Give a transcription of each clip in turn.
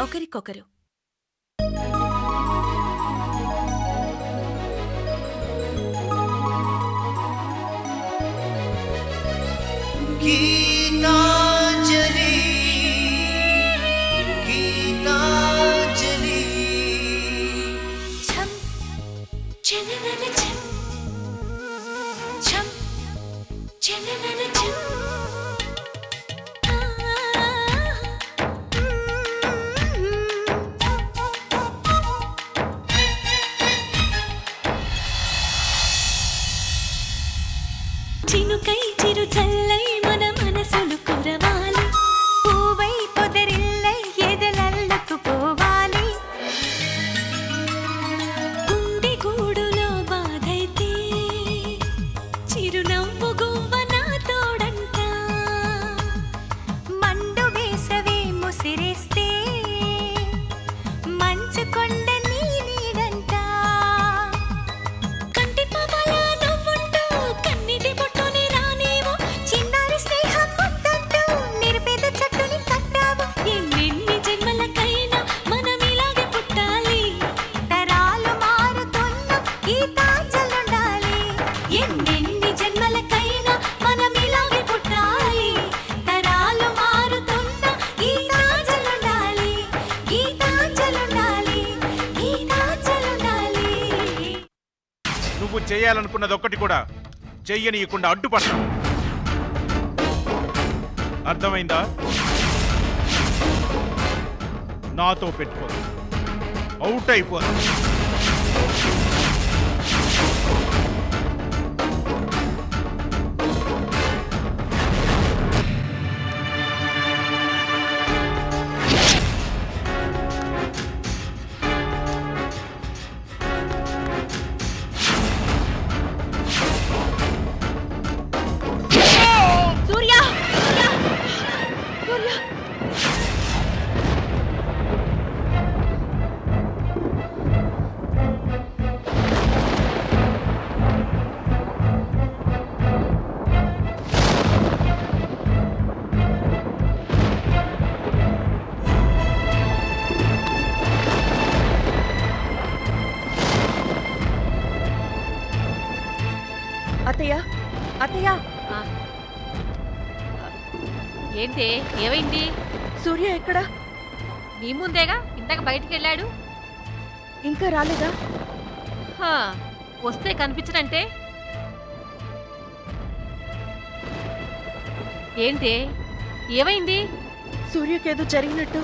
ఒకరికొకరు. గీతాంజలి గీతాంజలి ఛం చననన ఛం ఛం చననన ఛం చినుకై చిరు చల్లై మన మనసులు కురవాలి, పూవై పొదరిల్లై ఎదలల్లకు పోవాలి. గుండె గూడులో బాధైతే చిరునవ్వు గువ్వ నా తోడంట, మండు వేసవే ముసిరేస్తే మంచు కొండ నీ నీడంట. కంటి పాపలా నవ్వుంటూ కన్నిటి బొట్టుని రానేమో, చిన్నారి స్నేహం పొద్దంటూ నిరుపేద చెట్టుని కట్టావు. ఎన్నెన్ని జన్మలకైనా మనం ఇలాగే పుట్టాలి, తరాలు మారుతున్న గీతాంజలుండాలి. ఎన్నెన్ని జన్మలకైనా మనం ఇలాగే పుట్టాలి, తరాలు మారుతున్న గీతాంజలుండాలి. గీతాంజలుండాలి, గీతాంజలుండాలి. నువ్వు చేయాలనుకున్నది ఒక్కటి కూడా చెయ్యనీయకుండా అడ్డుపడతావు. అర్థమైందా? నాతో పెట్టుకో, అవుట్ అయిపోదు. సూర్య సూర్య సూర్య అత్తయ్య అత్తయ్య, ఏంటి ఏమైంది? సూర్య ఎక్కడా? నీ ముందేగా ఇంతక బయటికి వెళ్ళాడు. ఇంకా రాలేదా? హా, వస్తే కనిపించనంటే ఏంటి ఏమైంది? సూర్యకేదో జరిగినట్టు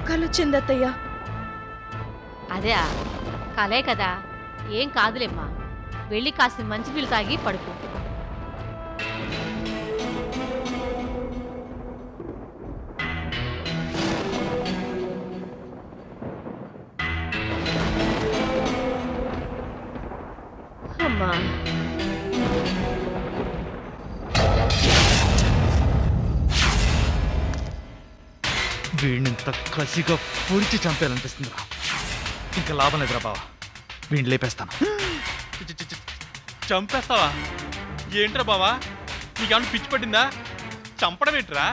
కలొచ్చింది అత్తయ్య. అదే కలే కదా, ఏం కాదులేమ్మా. వెళ్ళి కాసిన మంచినీళ్ళు తాగి పడుకో. అమ్మా, వీడినింత కసిగా పొడిచి చంపేయాలనిపిస్తుందిరా. ఇంకా లాభం లేదురా బావా, వీడిని లేపేస్తాను. చంపేస్తావా? ఏంట్రా బావా, నీకేమన్నా పిచ్చి పట్టిందా? చంపడం ఏంట్రా?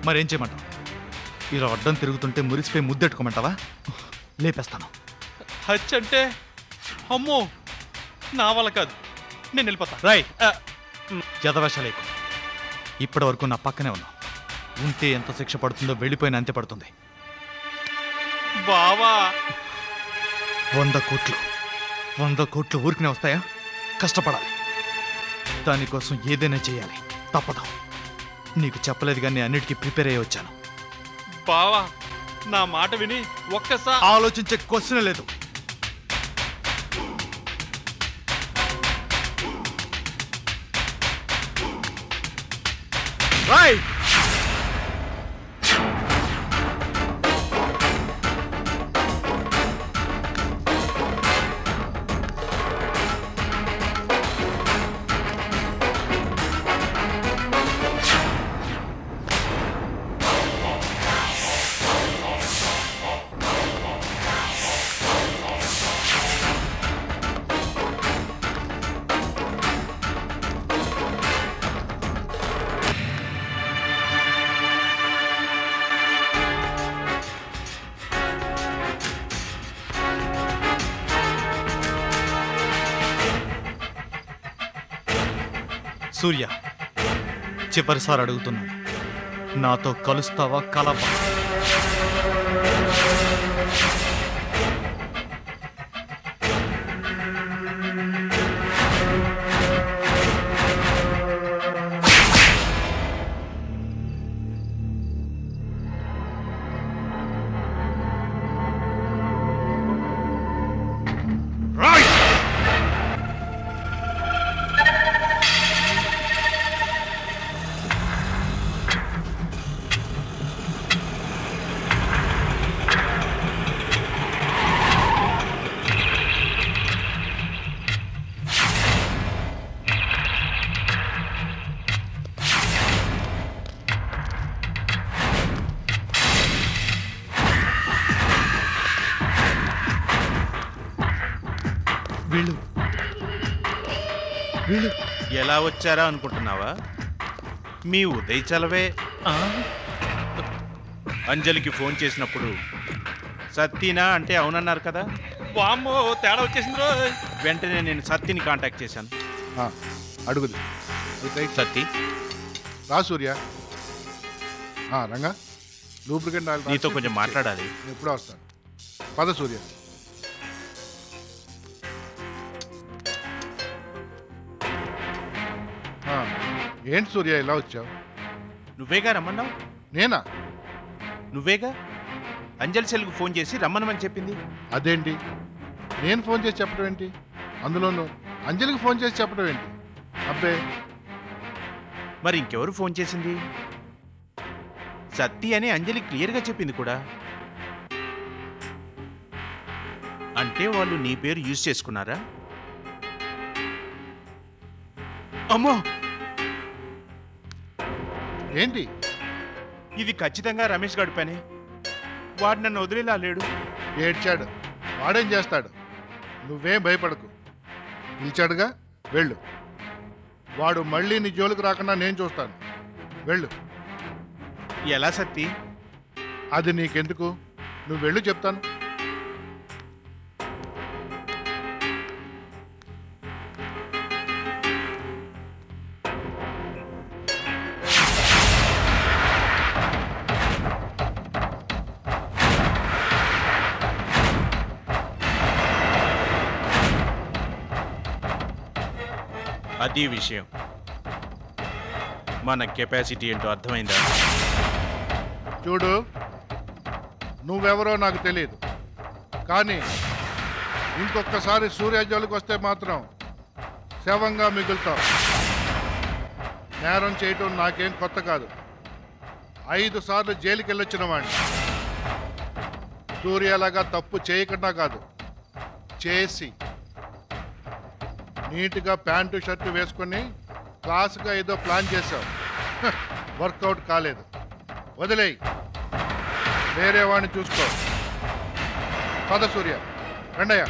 మరేం చేయమంటావు? ఇలా అడ్డం తిరుగుతుంటే మురిసిపోయి ముద్దెట్టుకోమంటావా? లేపేస్తాను. హచ్ అంటే అమ్మో, నా వల్ల కాదు, నేను వెళ్ళిపోతా. రాయ్ జతవేషాలేకు. ఇప్పటి వరకు నా పక్కనే ఉన్నావు. ఉంటే ఎంత శిక్ష పడుతుందో వెళ్ళిపోయిన అంతే పడుతుంది. బావా 100 కోట్లు ఊరికనే వస్తాయా? కష్టపడాలి. దానికోసం ఏదైనా చేయాలి, తప్పదు. నీకు చెప్పలేదు కానీ అన్నిటికీ ప్రిపేర్ అయ్యి వచ్చాను. బావా, నా మాట విని ఒక్కసారి ఆలోచించే క్వశ్చన్ లేదు. రాయ్ సూర్య, చివరిసారి అడుగుతున్నాను, నాతో కలుస్తావా కలవా? వీళ్ళు ఎలా వచ్చారా అనుకుంటున్నావా? మీ ఉదయ్ చలవే. అంజలికి ఫోన్ చేసినప్పుడు సత్తినా అంటే అవునన్నారు కదా. వామ్మో, తేడా వచ్చేసింది రో. వెంటనే నేను సత్తిని కాంటాక్ట్ చేశాను. అడుగుది సత్తి, రా సూర్య. రంగా, లూబ్రికెంట్ ఆయిల్ నీతో కొంచెం మాట్లాడాలి. ఎప్పుడో వస్తాను. పద సూర్య. ఏంటి సూర్య ఇలా వచ్చావు? నువ్వేగా రమ్మన్నావు. నేనా? నువ్వేగా అంజలి సెల్కు ఫోన్ చేసి రమ్మనమని చెప్పింది. అదేంటి, నేను ఫోన్ చేసి చెప్పడం ఏంటి? అందులోనూ అంజలికి ఫోన్ చేసి చెప్పడం ఏంటి? అబ్బే, మరి ఇంకెవరు ఫోన్ చేసింది? సత్తి అని అంజలి క్లియర్గా చెప్పింది కూడా. అంటే వాళ్ళు నీ పేరు యూజ్ చేసుకున్నారా? అమ్మో, ఏంటి ఇది ఖచ్చితంగా రమేష్ గడి పని. వాడు నన్ను వదిలేలా లేడు. ఏడ్చాడు, వాడేం చేస్తాడు? నువ్వేం భయపడకు. పిలిచాడుగా, వెళ్ళు. వాడు మళ్ళీ నీ జోలికి రాకుండా నేను చూస్తాను. వెళ్ళు. ఎలా సత్తి? అది నీకెందుకు, నువ్వు వెళ్ళు చెప్తాను. అది విషయం. మన కెపాసిటీ ఏంటో అర్థమైందా? చూడు, నువ్వెవరో నాకు తెలియదు, కానీ ఇంకొకసారి సూర్య జోలికి వస్తే మాత్రం శవంగా మిగులుతావు. నేరం చేయటం నాకేం కొత్త కాదు. 5 సార్లు జైలుకి వెళ్ళొచ్చిన వాడిని. సూర్యలాగా తప్పు చేయకుండా కాదు, చేసి నీట్గా ప్యాంటు షర్టు వేసుకొని క్లాస్గా ఏదో ప్లాన్ చేశావు. వర్కౌట్ కాలేదు, వదిలేయి. వేరే వాడిని చూసుకో. పద సూర్య, రండయ్య.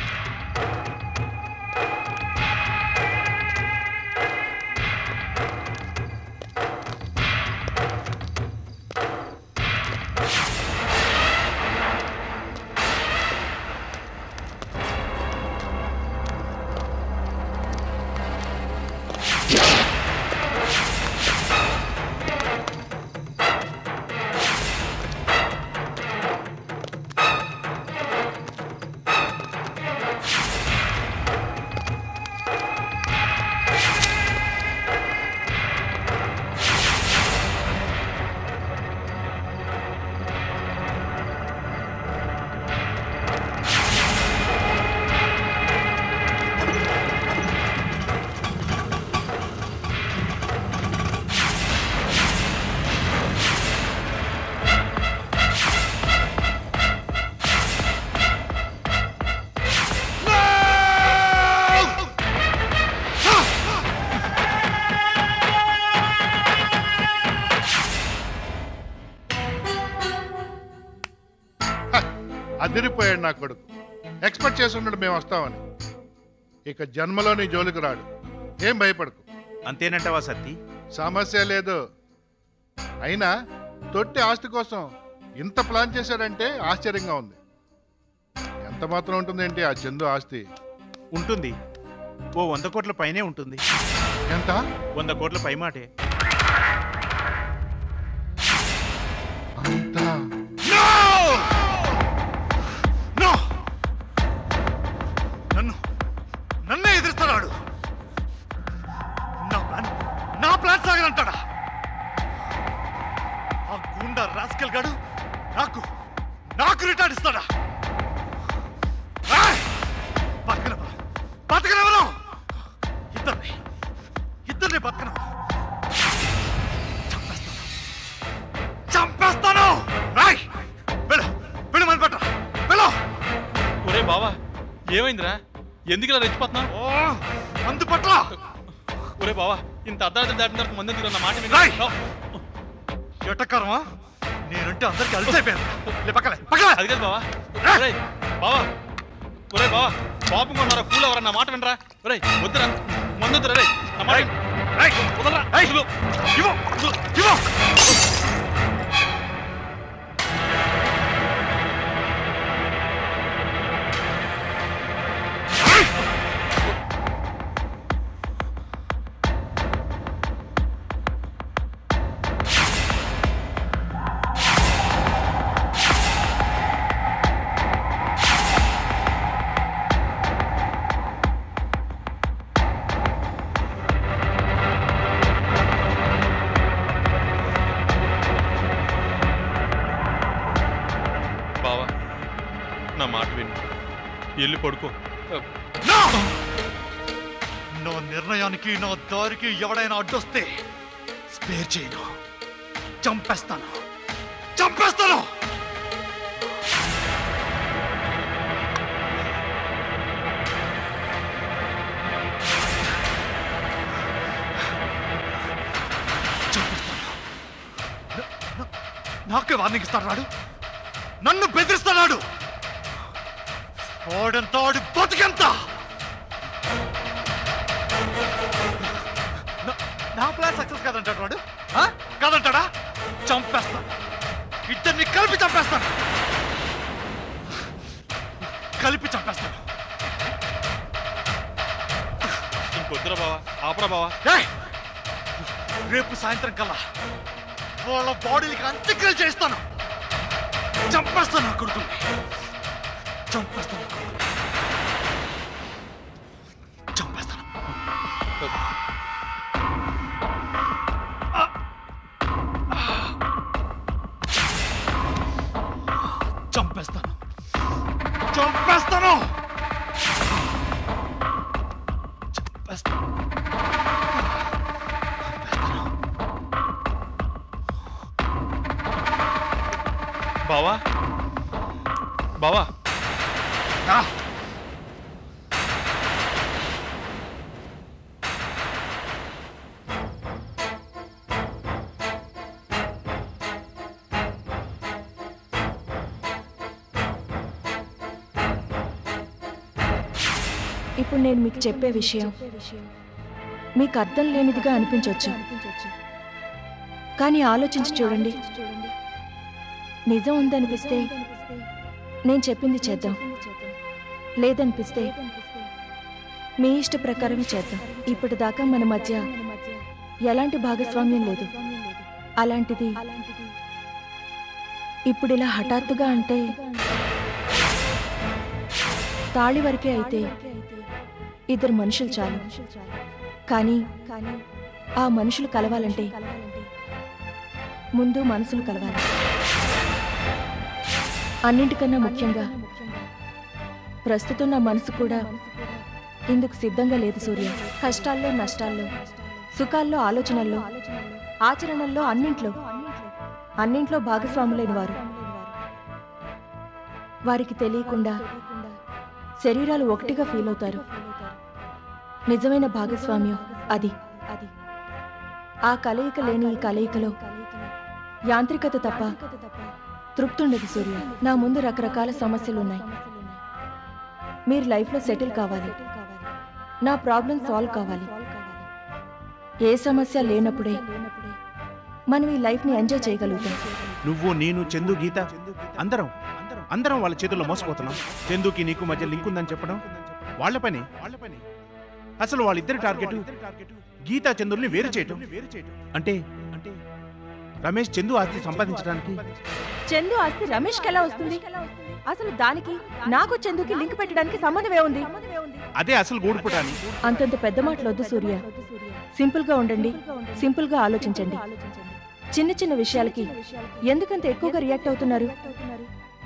అదిరిపోయాడు నా కొడుకు. ఎక్స్పెక్ట్ చేసి ఉన్నాడు మేము వస్తామని. ఇక జన్మలో నీ జోలికి రాడు. ఏం భయపడకు. అంతేనంటావా సత్తి? సమస్య లేదు. అయినా తొట్టి ఆస్తి కోసం ఇంత ప్లాన్ చేశాడంటే ఆశ్చర్యంగా ఉంది. ఎంత మాత్రం ఉంటుందేంటి ఆ చందు ఆస్తి? ఉంటుంది, ఓ 100 కోట్ల పైనే ఉంటుంది. ఎంత? 100 కోట్ల పై మాటే. అంత? నన్నే ఎదురుస్తున్నాడు. నా ప్లాన్ సాగనంటాడా? ఆ గుండా రాస్కెల్ గాడు నాకు రిటర్న్ ఇస్తాడా? బతకనవను ఇద్దరిని బతకనవు. చంపేస్తాను. వెళ్ళు మన పట్ల వెళ్ళు. ఒరే బావా ఏమైందిరా? ఎందుకు ఇలా రెచ్చిపోతున్నావు? అందుపట్ల ఒరే బావా ఇంత అర్ధరాత్రి దాటిన తర్వాత మంది ఎందుకు నా మాట రాయ్. విని ఎటకారమా? నేనంటే అందరికి అలసైపోయాను. అది కాదు బావా. ఒరేయ్ బావా, ఒరే బావా, పాపం కొన్నారా కూల్ ఎవరా? నా మాట వినరా? ఒరే వద్దురా, మందు వద్దురా. రే నా మాట వదలరా. బావా నా మాట విను, వెళ్ళి పడుకో. నా నిర్ణయానికి నా దారికి ఎవడైనా అడ్డొస్తే స్పేర్ చేయను. చంపేస్తాను. నాకే వార్నింగ్ ఇస్తాడు. నన్ను బెదిరిస్తున్నాడు. వాడంత వాడి బతికెంత. నా ప్లాన్ సక్సెస్ కాదంటాడు వాడు. కాదంటాడా? చంపేస్తాను. ఇద్దరిని కలిపి చంపేస్తాను. ఇంకొద్దురా బావా, ఆపరా బావా. రేపు సాయంత్రం కల్లా వాళ్ళ బాడీలకి అంత్యక్రియలు చేస్తాను. చంపేస్తాను నా కొడుకుని. చంపేస్తాను. బావా బావా ఇప్పుడు నేను మీకు చెప్పే విషయం మీకు అర్థం లేనిదిగా అనిపించవచ్చు, కానీ ఆలోచించి చూడండి. నిజం ఉందనిపిస్తే నేను చెప్పింది చేద్దాం, లేదనిపిస్తే మీ ఇష్ట ప్రకారం చేద్దాం. ఇప్పటిదాకా మన మధ్య ఎలాంటి భాగస్వామ్యం లేదు. అలాంటిది ఇప్పుడు ఇలా హఠాత్తుగా అంటే తాళి వరకే అయితే ఇద్దరు మనుషులు చాలు. కానీ ఆ మనుషులు కలవాలంటే ముందు మనసులు కలవాలి. అన్నింటికన్నా ముఖ్యంగా ప్రస్తుతం నా మనసు కూడా ఇందుకు సిద్ధంగా లేదు సూర్య. కష్టాల్లో, నష్టాల్లో, సుఖాల్లో, ఆలోచనల్లో, ఆచరణల్లో, అన్నింట్లో భాగస్వాములైన వారు. వారికి తెలియకుండా శరీరాలు ఒకటిగా ఫీల్ అవుతారు. నిజమైన భాగస్వామ్యం అది. ఆ కలయిక లేని ఈ కలయికలో యాంత్రికత తప్ప తృప్తుండదు సూర్య. నా ముందు రకరకాల సమస్యలున్నాయి. మీరు లైఫ్లో సెటిల్ కావాలి, నా ప్రాబ్లం సాల్వ్ కావాలి. ఏ సమస్య లేనప్పుడే మనం ఈ లైఫ్ని ఎంజాయ్ చేయగలుగుతాం. నువ్వు, నేను, చందు, గీత అందరం వాళ్ళ చేతుల్లో మోసపోతున్నాం. చందుకి నీకు మధ్య లింక్ ఉందని చెప్పడం వాళ్ళ పని. అసలు వాళ్ళిద్దరి టార్గెట్ గీతా చందుల్ని వేరు చేయటం అంటే రమేష్ చందు ఆస్తి సంపాదించడానికి చందు ఆస్తి రమేష్కి ఎలా వస్తుంది? అసలు దానికి నాకు చందుకి లింక్ పెట్టడానికి సంబంధమే ఉంది. అదే అసలు గూడుపుటాని. అంతంత పెద్ద మాటలొద్దు సూర్య. సింపుల్ గా ఉండండి, సింపుల్ గా ఆలోచించండి. చిన్న చిన్న విషయాలకి ఎందుకంత ఎక్కువగా రియాక్ట్ అవుతున్నారు?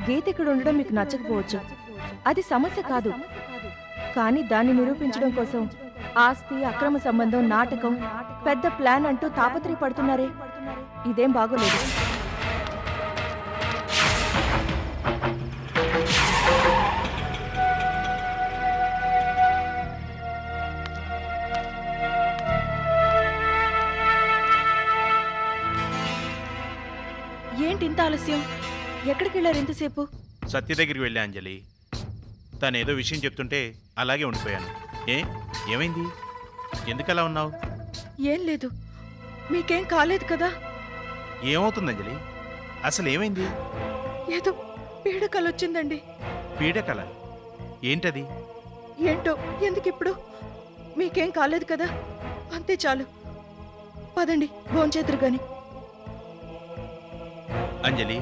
గీత ఇక్కడ ఉండడం మీకు నచ్చకపోవచ్చు, అది సమస్య కాదు. కానీ దాన్ని నిరూపించడం కోసం ఆస్తి, అక్రమ సంబంధం, నాటకం, పెద్ద ప్లాన్ అంటూ తాపత్రయపడుతున్నారే, ఇదేం బాగోలేదు. ఏంటి ఇంత ఆలస్యం? ఎక్కడికి వెళ్ళారు ఇంతసేపు? సత్య దగ్గరికి వెళ్ళా అంజలి. తను ఏదో విషయం చెప్తుంటే అలాగే ఉండిపోయాను. ఏమైంది? ఎందుకలా ఉన్నావు? ఏం లేదు. మీకేం కాలేదు కదా? ఏమవుతుంది అంజలి? అసలు ఏమైంది? ఏదో పీడకలొచ్చిందండి. పీడకల? ఏంటది? ఏంటో ఎందుకిప్పుడు? మీకేం కాలేదు కదా, అంతే చాలు. పదండి, భోంచేతురు గాని. అంజలి,